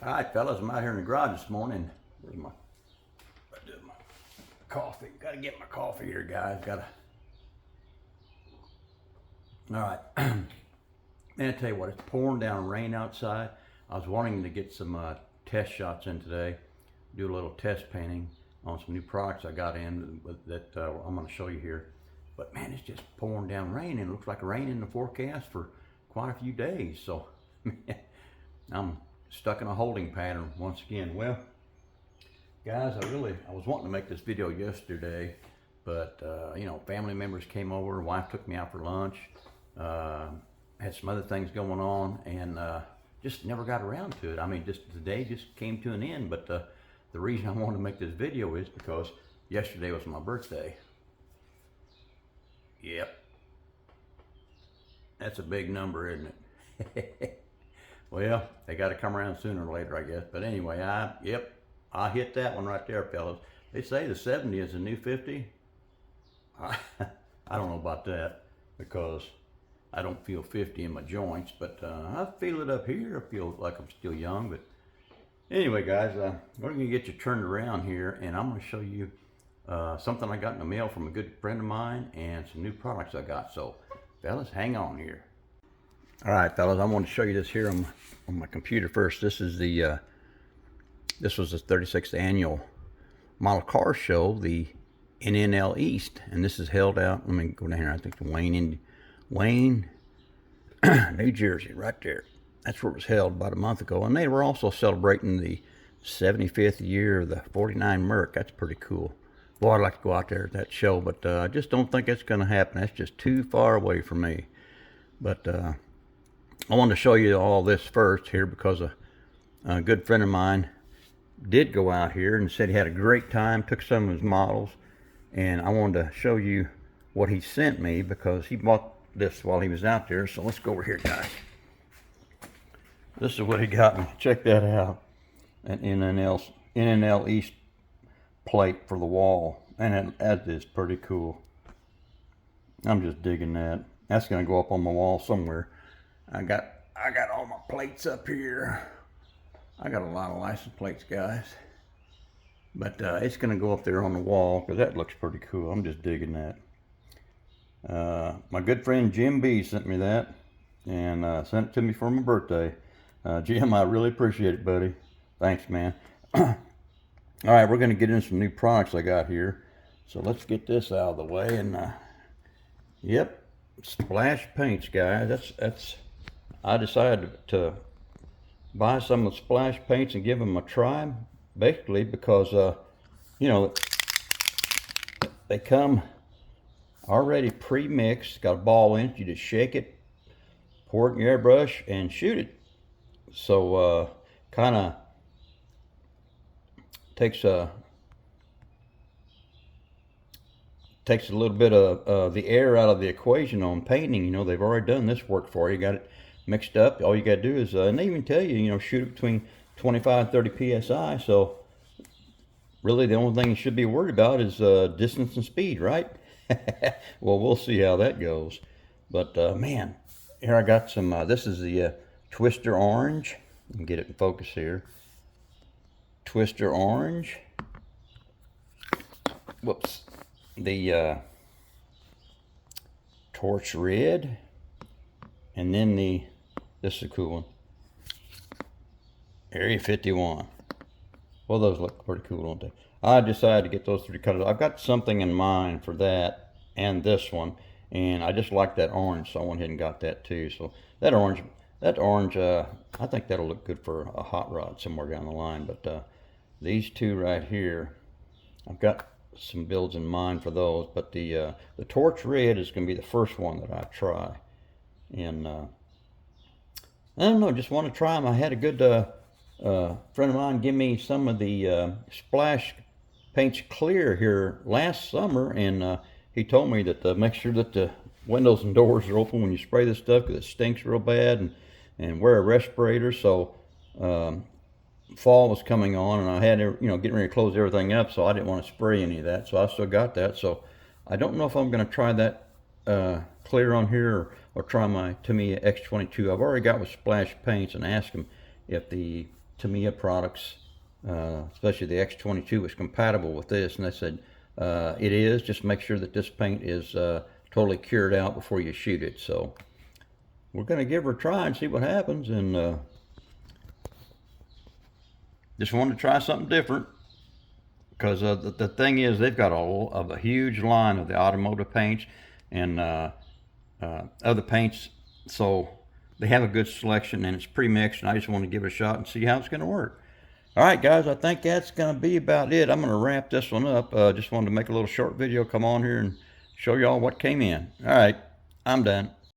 All right, fellas, I'm out here in the garage this morning. Where's my coffee? Gotta get my coffee here, guys. All right. Man, I tell you what, it's pouring down rain outside. I was wanting to get some test shots in today, do a little test painting on some new products I got in that I'm gonna show you here. But man, it's just pouring down rain, and it looks like rain in the forecast for quite a few days. So, man, I'm stuck in a holding pattern once again. Well, guys, I was wanting to make this video yesterday, but you know, family members came over, wife took me out for lunch, had some other things going on, and just never got around to it. I mean, just the day just came to an end. But the reason I wanted to make this video is because yesterday was my birthday. Yep, that's a big number, isn't it? Well, they got to come around sooner or later, I guess. But anyway, I hit that one right there, fellas. They say the 70 is the new 50. I don't know about that, because I don't feel 50 in my joints, but I feel it up here. I feel like I'm still young. But anyway, guys, we're gonna get you turned around here, and I'm gonna show you something I got in the mail from a good friend of mine and some new products I got. So, fellas, hang on here. All right, fellas, I want to show you this here on my computer first. This is this was the 36th annual model car show, the NNL East, and this is held out. Let me go down here. I think the Wayne, New Jersey, right there. That's where it was held about a month ago, and they were also celebrating the 75th year of the 49 Merc. That's pretty cool. Boy, I'd like to go out there at that show, but I just don't think it's going to happen. That's just too far away from me. But I wanted to show you all this first here because a good friend of mine did go out here and said he had a great time, took some of his models, and I wanted to show you what he sent me because he bought this while he was out there. So let's go over here, guys. This is what he got me. Check that out. An NNL East plate for the wall, and that is pretty cool. I'm just digging that. That's gonna go up on my wall somewhere. I got all my plates up here. I got a lot of license plates, guys. But it's gonna go up there on the wall because that looks pretty cool. I'm just digging that. My good friend Jim B sent me that, and sent it to me for my birthday. Jim, I really appreciate it, buddy. Thanks, man. All right, we're gonna get into some new products I got here. So let's get this out of the way. And yep, splash paints, guys. I decided to buy some of the splash paints and give them a try, basically because you know, they come already pre-mixed, got a ball in it. You just shake it, pour it in your airbrush, and shoot it. So kind of takes a little bit of the air out of the equation on painting. You know, they've already done this work for you. Got it mixed up. All you got to do is, and they even tell you, you know, shoot it between 25 and 30 psi. So really the only thing you should be worried about is distance and speed, right? Well, we'll see how that goes. But man, here I got some, this is the Twister Orange. You can get it in focus here. Twister Orange. Whoops. The Torch Red. And then this is a cool one, Area 51. Well, those look pretty cool, don't they? I decided to get those three colors. I've got something in mind for that and this one, and I just like that orange, so I went ahead and got that too. So that orange, I think that'll look good for a hot rod somewhere down the line. But these two right here, I've got some builds in mind for those. But the Torch Red is going to be the first one that I try. And I don't know, just want to try them. I had a good friend of mine give me some of the splash paints clear here last summer, and he told me that make sure that the windows and doors are open when you spray this stuff because it stinks real bad, and wear a respirator. So fall was coming on, and I had, you know, getting ready to close everything up, so I didn't want to spray any of that. So I still got that. So I don't know if I'm going to try that clear on here or try my Tamiya X22. I've already got with splash paints and asked them if the Tamiya products, especially the X22 was compatible with this, and they said it is. Just make sure that this paint is totally cured out before you shoot it. So we're going to give her a try and see what happens, and just wanted to try something different, because the thing is, they've got a huge line of the automotive paints and other paints, so they have a good selection, and it's pre-mixed, and I just want to give it a shot and see how it's going to work. All right, guys, I think that's going to be about it. I'm going to wrap this one up. Just wanted to make a little short video, come on here and show y'all what came in. All right, I'm done.